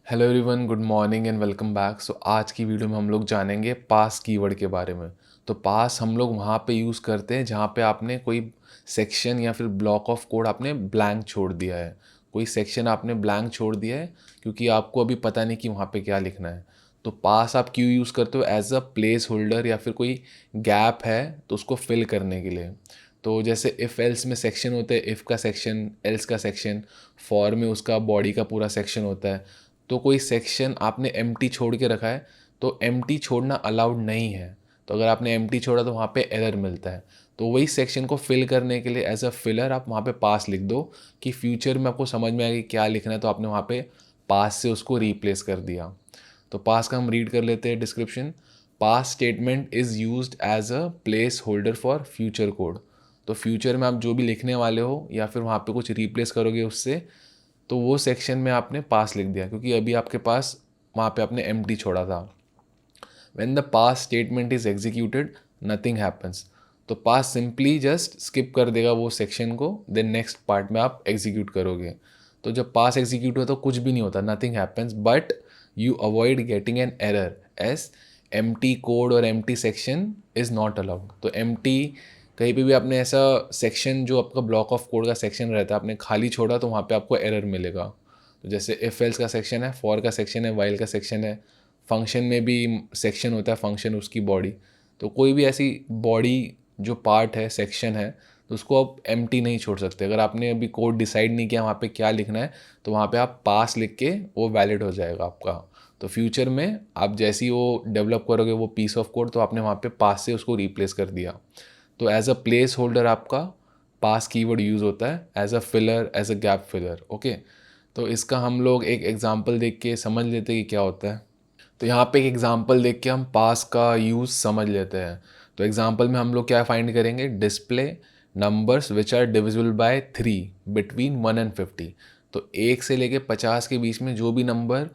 Hello everyone, good morning and welcome back. आज की video में हम लोग जानेंगे पास कीवर्ड के बारे में। तो पास हम लोग वहाँ पे यूज़ करते हैं जहाँ पे आपने कोई सेक्शन या फिर ब्लॉक ऑफ कोड आपने ब्लैंक छोड़ दिया है। कोई सेक्शन आपने ब्लैंक छोड़ दिया है क्योंकि आपको अभी पता नहीं कि वहाँ पे क्या लिखना है। तो पास आप क्यों यूज़ करते हो? एज अ प्लेस होल्डर या फिर कोई गैप है तो उसको फिल करने के लिए। तो जैसे इफ़ एल्स में सेक्शन होते हैं, इफ़ का सेक्शन, एल्स का सेक्शन, फॉर में उसका बॉडी का पूरा सेक्शन होता है। तो कोई सेक्शन आपने एम्प्टी छोड़ के रखा है तो एम्प्टी छोड़ना अलाउड नहीं है। तो अगर आपने एम्प्टी छोड़ा तो वहाँ पे एरर मिलता है। तो वही सेक्शन को फिल करने के लिए एज अ फिलर आप वहाँ पे पास लिख दो कि फ्यूचर में आपको समझ में आएगी क्या लिखना है, तो आपने वहाँ पे पास से उसको रिप्लेस कर दिया। तो पास का हम रीड कर लेते हैं description. Pass statement is used as a placeholder for future code. तो फ्यूचर में आप जो भी लिखने वाले हो या फिर वहाँ पे कुछ रिप्लेस करोगे उससे, तो वो सेक्शन में आपने पास लिख दिया क्योंकि अभी आपके पास वहाँ पे आपने एम्प्टी छोड़ा था। When the pass statement is executed nothing happens. तो पास सिंपली जस्ट स्किप कर देगा वो सेक्शन को, देन नेक्स्ट पार्ट में आप एग्जीक्यूट करोगे। तो जब पास एग्जीक्यूट हो तो कुछ भी नहीं होता, nothing happens, but you avoid getting an error as empty code और empty section is not allowed. तो एम्प्टी कहीं पे भी आपने ऐसा सेक्शन जो आपका ब्लॉक ऑफ कोड का सेक्शन रहता है आपने खाली छोड़ा तो वहाँ पे आपको एरर मिलेगा। तो जैसे इफ एल्स का सेक्शन है, फॉर का सेक्शन है, वाइल का सेक्शन है, फंक्शन में भी सेक्शन होता है, फंक्शन उसकी बॉडी। तो कोई भी ऐसी बॉडी जो पार्ट है, सेक्शन है, तो उसको आप एम्प्टी नहीं छोड़ सकते। अगर आपने अभी कोड डिसाइड नहीं किया वहाँ पे क्या लिखना है तो वहाँ पे आप पास लिख के वो वैलिड हो जाएगा आपका। तो फ्यूचर में आप जैसे ही वो डेवलप करोगे वो पीस ऑफ कोड, तो आपने वहाँ पे पास से उसको रिप्लेस कर दिया। तो एज अ प्लेस होल्डर आपका पास कीवर्ड यूज़ होता है as a filler, as a gap filler. Okay, तो इसका हम लोग एक एग्जांपल देख के समझ लेते हैं कि क्या होता है। तो यहाँ पे एक एग्जांपल देख के हम पास का यूज़ समझ लेते हैं। तो एग्जांपल में हम लोग क्या फाइंड करेंगे? Display numbers which are divisible by 3 between 1 and 50। तो 1 से लेके 50 के बीच में जो भी नंबर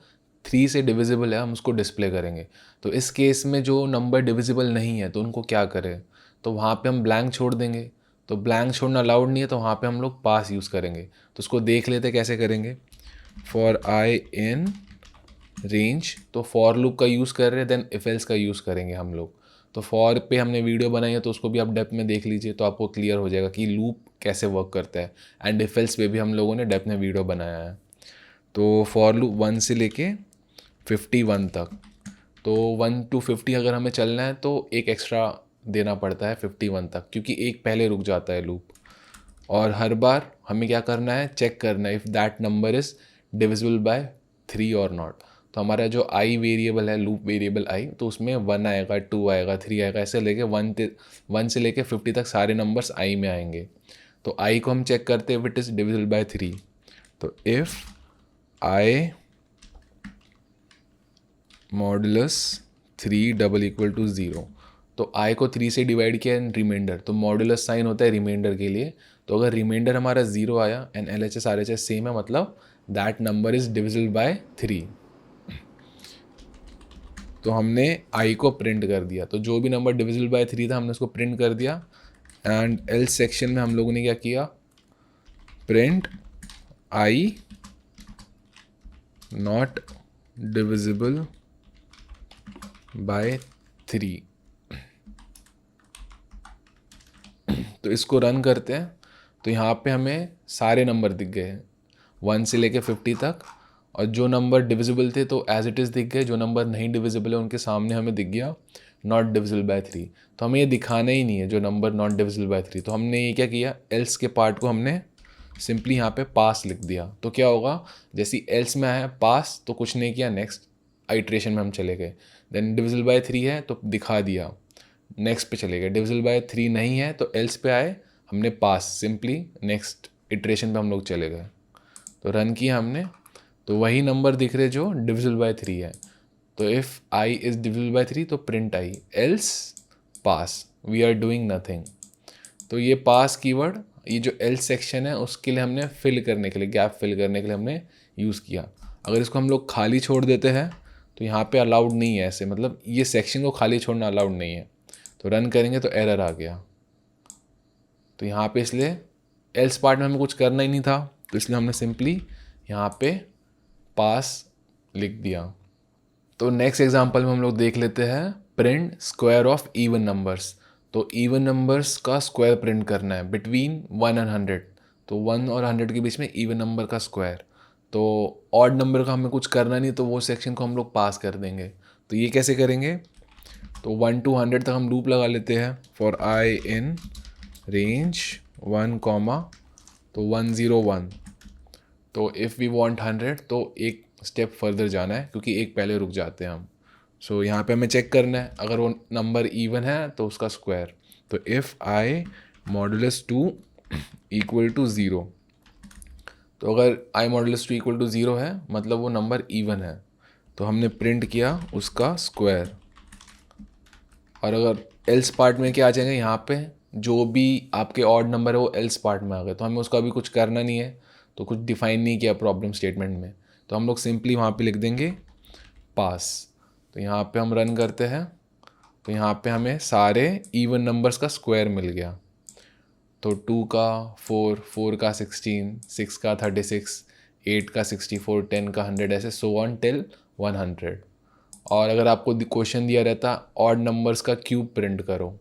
3 से डिविजिबल है हम उसको डिस्प्ले करेंगे। तो इस केस में जो नंबर डिविजिबल नहीं है तो उनको क्या करें? तो वहाँ पे हम ब्लैंक छोड़ देंगे। तो ब्लैंक छोड़ना अलाउड नहीं है तो वहाँ पे हम लोग पास यूज़ करेंगे। तो उसको देख लेते कैसे करेंगे। फॉर आई इन रेंज, तो फॉर लूप का यूज़ कर रहे हैं, देन इफ एल्स का यूज़ करेंगे हम लोग। तो फॉर पे हमने वीडियो बनाई है तो उसको भी आप डेप्थ में देख लीजिए तो आपको क्लियर हो जाएगा कि लूप कैसे वर्क करता है। एंड इफ एल्स पे भी हम लोगों ने डेप्थ में वीडियो बनाया है। तो फॉर लूप 1 से लेके 51 तक। तो 1 to 50 अगर हमें चलना है तो एक एक्स्ट्रा देना पड़ता है 51 तक, क्योंकि एक पहले रुक जाता है लूप। और हर बार हमें क्या करना है? चेक करना है if that number is divisible by 3 और नॉट। तो हमारा जो आई वेरिएबल है, लूप वेरिएबल आई, तो उसमें 1 आएगा, 2 आएगा, 3 आएगा, ऐसे लेके 1 से लेके 50 तक सारे नंबर्स आई में आएंगे। तो आई को हम चेक करते हैं if it is divisible by 3। तो if i modulus 3 double equal to 0, तो आई को 3 से डिवाइड किया एंड रिमाइंडर, तो मॉडुलस साइन होता है रिमाइंडर के लिए। तो अगर रिमाइंडर हमारा 0 आया and L H S R H S same है, मतलब that number is divisible by 3। तो हमने आई को प्रिंट कर दिया। तो जो भी नंबर डिविजिबल बाय 3 था हमने उसको प्रिंट कर दिया। एंड एल सेक्शन में हम लोगों ने क्या किया? Print I not divisible by 3। तो इसको रन करते हैं। तो यहाँ पे हमें सारे नंबर दिख गए हैं 1 से लेके 50 तक। और जो नंबर डिविजिबल थे तो एज इट इज़ दिख गए, जो नंबर नहीं डिविजिबल है उनके सामने हमें दिख गया नॉट डिविजिबल बाय 3। तो हमें ये दिखाना ही नहीं है जो नंबर नॉट डिविजिबल बाय 3। तो हमने ये क्या किया? एल्स के पार्ट को हमने सिंपली यहाँ पे पास लिख दिया। तो क्या होगा? जैसे एल्स में आया पास तो कुछ नहीं किया, नेक्स्ट आइट्रेशन में हम चले गए। देन डिविजिबल बाय 3 है तो दिखा दिया, नेक्स्ट पे चले गए। डिविजिबल बाय 3 नहीं है तो एल्स पे आए, हमने पास, सिंपली नेक्स्ट इटरेशन पे हम लोग चले गए। तो रन किया हमने, तो वही नंबर दिख रहे जो डिविजिबल बाय 3 है। तो if i is divisible by 3 तो print i, else pass, we are doing nothing. तो ये पास कीवर्ड, ये जो एल्स सेक्शन है उसके लिए हमने फिल करने के लिए, गैप फिल करने के लिए हमने यूज़ किया। अगर इसको हम लोग खाली छोड़ देते हैं तो यहाँ पे अलाउड नहीं है ऐसे, मतलब ये सेक्शन को खाली छोड़ना अलाउड नहीं है। तो रन करेंगे तो एरर आ गया। तो यहाँ पे इसलिए एल्स पार्ट में हमें कुछ करना ही नहीं था, तो इसलिए हमने सिंपली यहाँ पे पास लिख दिया। तो नेक्स्ट एग्जांपल में हम लोग देख लेते हैं print square of even numbers. तो इवन नंबर्स का स्क्वायर प्रिंट करना है बिटवीन 1 एंड 100। तो 1 और 100 के बीच में इवन नंबर का स्क्वायर। तो ऑड नंबर का हमें कुछ करना नहीं, तो वो सेक्शन को हम लोग पास कर देंगे। तो ये कैसे करेंगे, तो 1 to 100 तक हम लूप लगा लेते हैं for I in range 1 comma तो 101। तो इफ़ वी वांट 100 तो एक स्टेप फर्दर जाना है, क्योंकि एक पहले रुक जाते हैं हम। सो यहाँ पे हमें चेक करना है, अगर वो नंबर इवन है तो उसका स्क्वायर। तो if i modulus 2 equal to 0, तो अगर आई मॉडुलस 2 इक्वल टू 0 है मतलब वो नंबर इवन है, तो हमने प्रिंट किया उसका स्क्वायर। और अगर एल्स पार्ट में क्या आ जाएंगे, यहाँ पे जो भी आपके ऑड नंबर है वो एल्स पार्ट में आ गए, तो हमें उसका भी कुछ करना नहीं है, तो कुछ डिफाइन नहीं किया प्रॉब्लम स्टेटमेंट में, तो हम लोग सिंपली वहाँ पे लिख देंगे पास। तो यहाँ पे हम रन करते हैं, तो यहाँ पे हमें सारे इवन नंबर्स का स्क्वायर मिल गया। तो 2 का 4, 4 का 16, 6 का 36, 8 का 64, 10 का 100, ऐसे सो ऑन टिल 100। और अगर आपको क्वेश्चन दिया रहता ऑड नंबर्स का क्यूब प्रिंट करो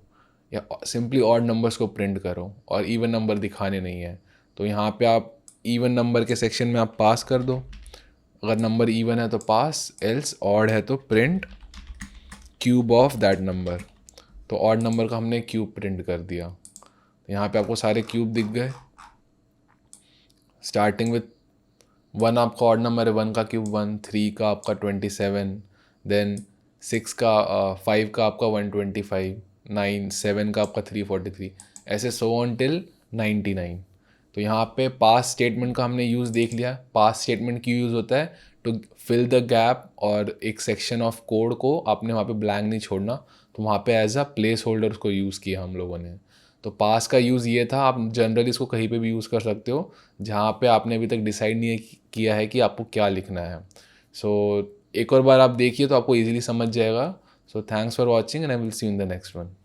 या सिंपली ऑड नंबर्स को प्रिंट करो और इवन नंबर दिखाने नहीं है, तो यहाँ पे आप इवन नंबर के सेक्शन में आप पास कर दो। अगर नंबर इवन है तो पास, एल्स ऑड है तो print cube of that number. तो ऑड नंबर का हमने क्यूब प्रिंट कर दिया। तो यहाँ पे आपको सारे क्यूब दिख गए, स्टार्टिंग विथ 1 आपका ऑड नंबर है, 1 का क्यूब 1, 3 का आपका 27, देन 6 का 5 का आपका 125, 9, 7 का आपका 343, ऐसे सो ऑन टिल 99। तो यहाँ पे पास स्टेटमेंट का हमने यूज़ देख लिया। पास स्टेटमेंट क्यों यूज़ होता है, टू फिल द गैप, और एक सेक्शन ऑफ कोड को आपने वहाँ पे ब्लैंक नहीं छोड़ना, तो वहाँ पे एज अ प्लेस होल्डर उसको यूज़ किया हम लोगों ने। तो पास का यूज़ ये था, आप जनरली इसको कहीं पे भी यूज़ कर सकते हो जहाँ पे आपने अभी तक डिसाइड नहीं किया है कि आपको क्या लिखना है। सो एक और बार आप देखिए तो आपको ईजिली समझ जाएगा। So thanks for watching and I will see you in the next one.